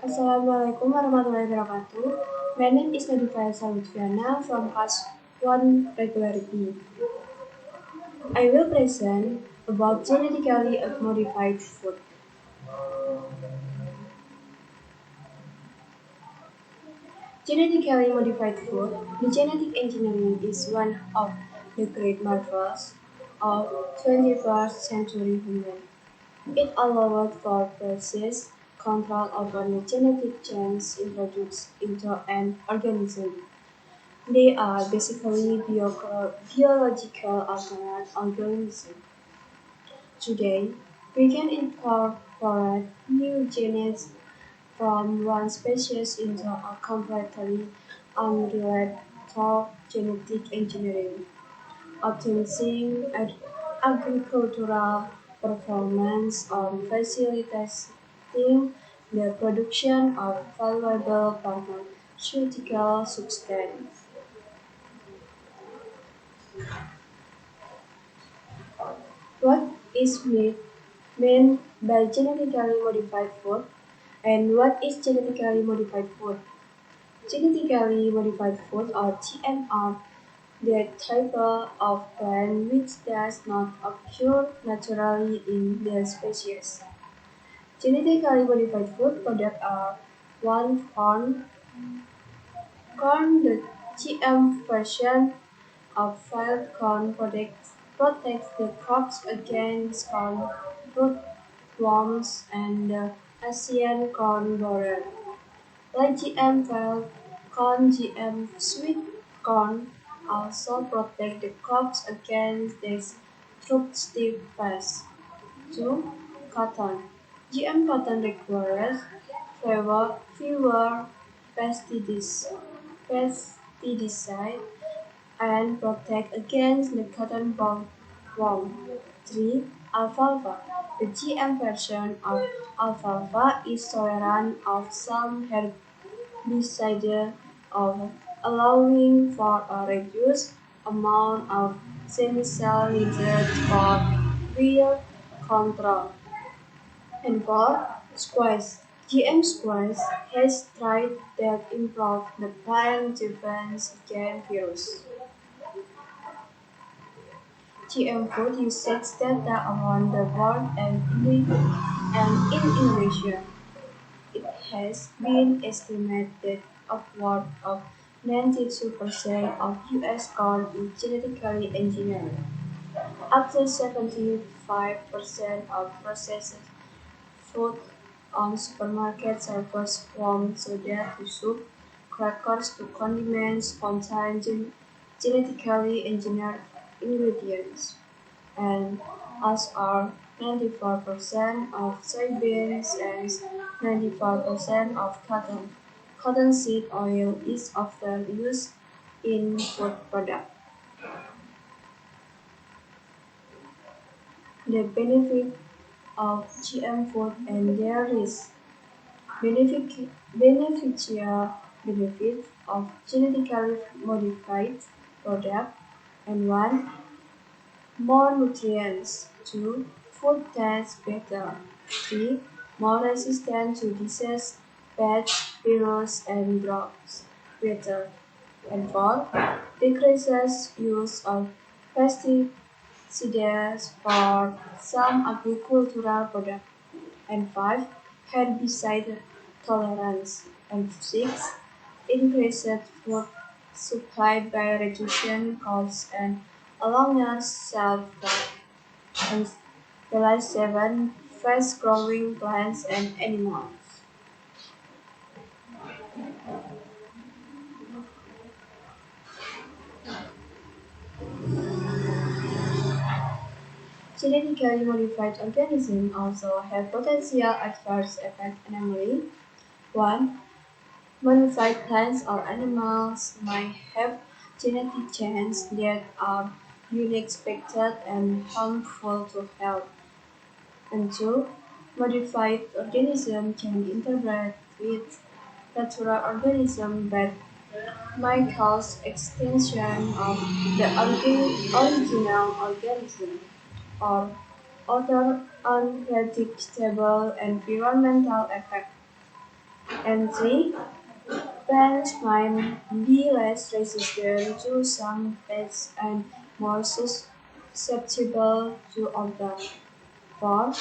Assalamualaikum warahmatullahi wabarakatuh. My name is Nadifaya Salutfiana from class 1 Regularity. I will present about genetically modified food. Genetically modified food, the genetic engineering is one of the great marvels of 21st century human. It allowed for precise control over the genetic changes introduced into an organism. They are basically biological organisms. Today, we can incorporate new genes from one species into a completely unrelated through genetic engineering, optimizing agricultural performance or facilitating the production of valuable pharmaceutical substances. What is meant by genetically modified food? And what is genetically modified food? Genetically modified food or GMO, the type of plant which does not occur naturally in the species. Genetically modified food products are one corn, the GM version of wild corn protects the crops against corn rootworms and the Asian corn borer. Like GM wild corn, GM sweet corn also protect the crops against this destructive pests. 2. Cotton. GM cotton requires fewer pesticides and protect against the cotton bollworm. 3. Alfalfa. The GM version of alfalfa is tolerant of some herbicides, allowing for a reduced amount of chemical needed for weed control. And 4. Squash. GM squash has tried that improve the plant defense against virus. GM food uses data around the world and in Indonesia. It has been estimated that upward of 92% of US corn is genetically engineered. Up to 75% of processed food on supermarket shelves from soda to soup, crackers to condiments contain genetically engineered ingredients, and as are 94% of soybeans and 94% of cotton. Cottonseed oil is often used in food products. The benefit of GM food and their risks. Beneficial benefits of genetically modified products and 1. More nutrients. 2. Food tastes better. 3. More resistant to disease, pests, viruses, and drugs. Better. And 4. Decreases use of pesticides for some agricultural products. And 5. Herbicide tolerance. And 6. Increased food supply by reducing costs and a longer shelf life. And the last 7. Fast growing plants and animals. Genetically modified organisms also have potential adverse effects, namely 1. Modified plants or animals might have genetic changes that are unexpected and harmful to health. And 2. Modified organisms can interbreed with natural organisms that might cause extinction of the original organism or other unpredictable environmental effects. And three, parents might be less resistant to some pests and more susceptible to others. Four,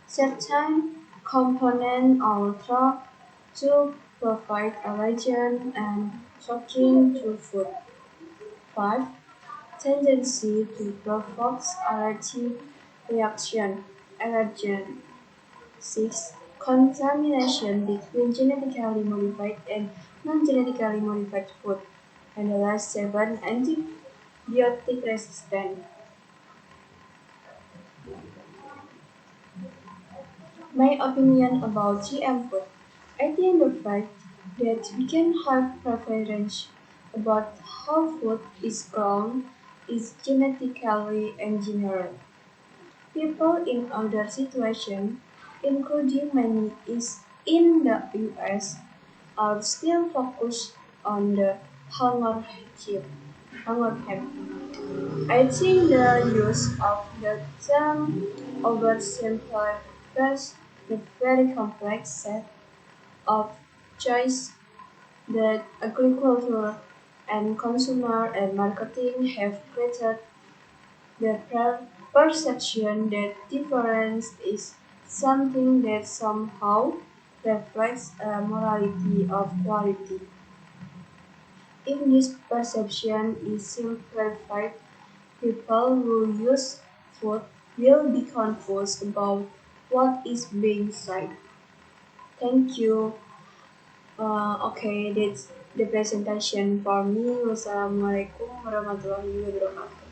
certain components are thought to provide allergen and shocking to food. 5. Tendency to provoke allergic reaction. Allergen. 6. Contamination between genetically modified and non-genetically modified food. And the last 7. Antibiotic resistance. My opinion about GM food. I think the fact that we can have preference about how food is grown is genetically engineered. People in other situations, including many is in the US, are still focused on the hunger chip. Hunger camp. I think the use of the term oversimplifies the very complex set of choice that agriculture and consumer and marketing have created. The perception that difference is something that somehow reflects a morality of quality. If this perception is simplified, people who use food will be confused about what is being said. Thank you. Okay, that's the presentation for me. Wassalamualaikum warahmatullahi wabarakatuh.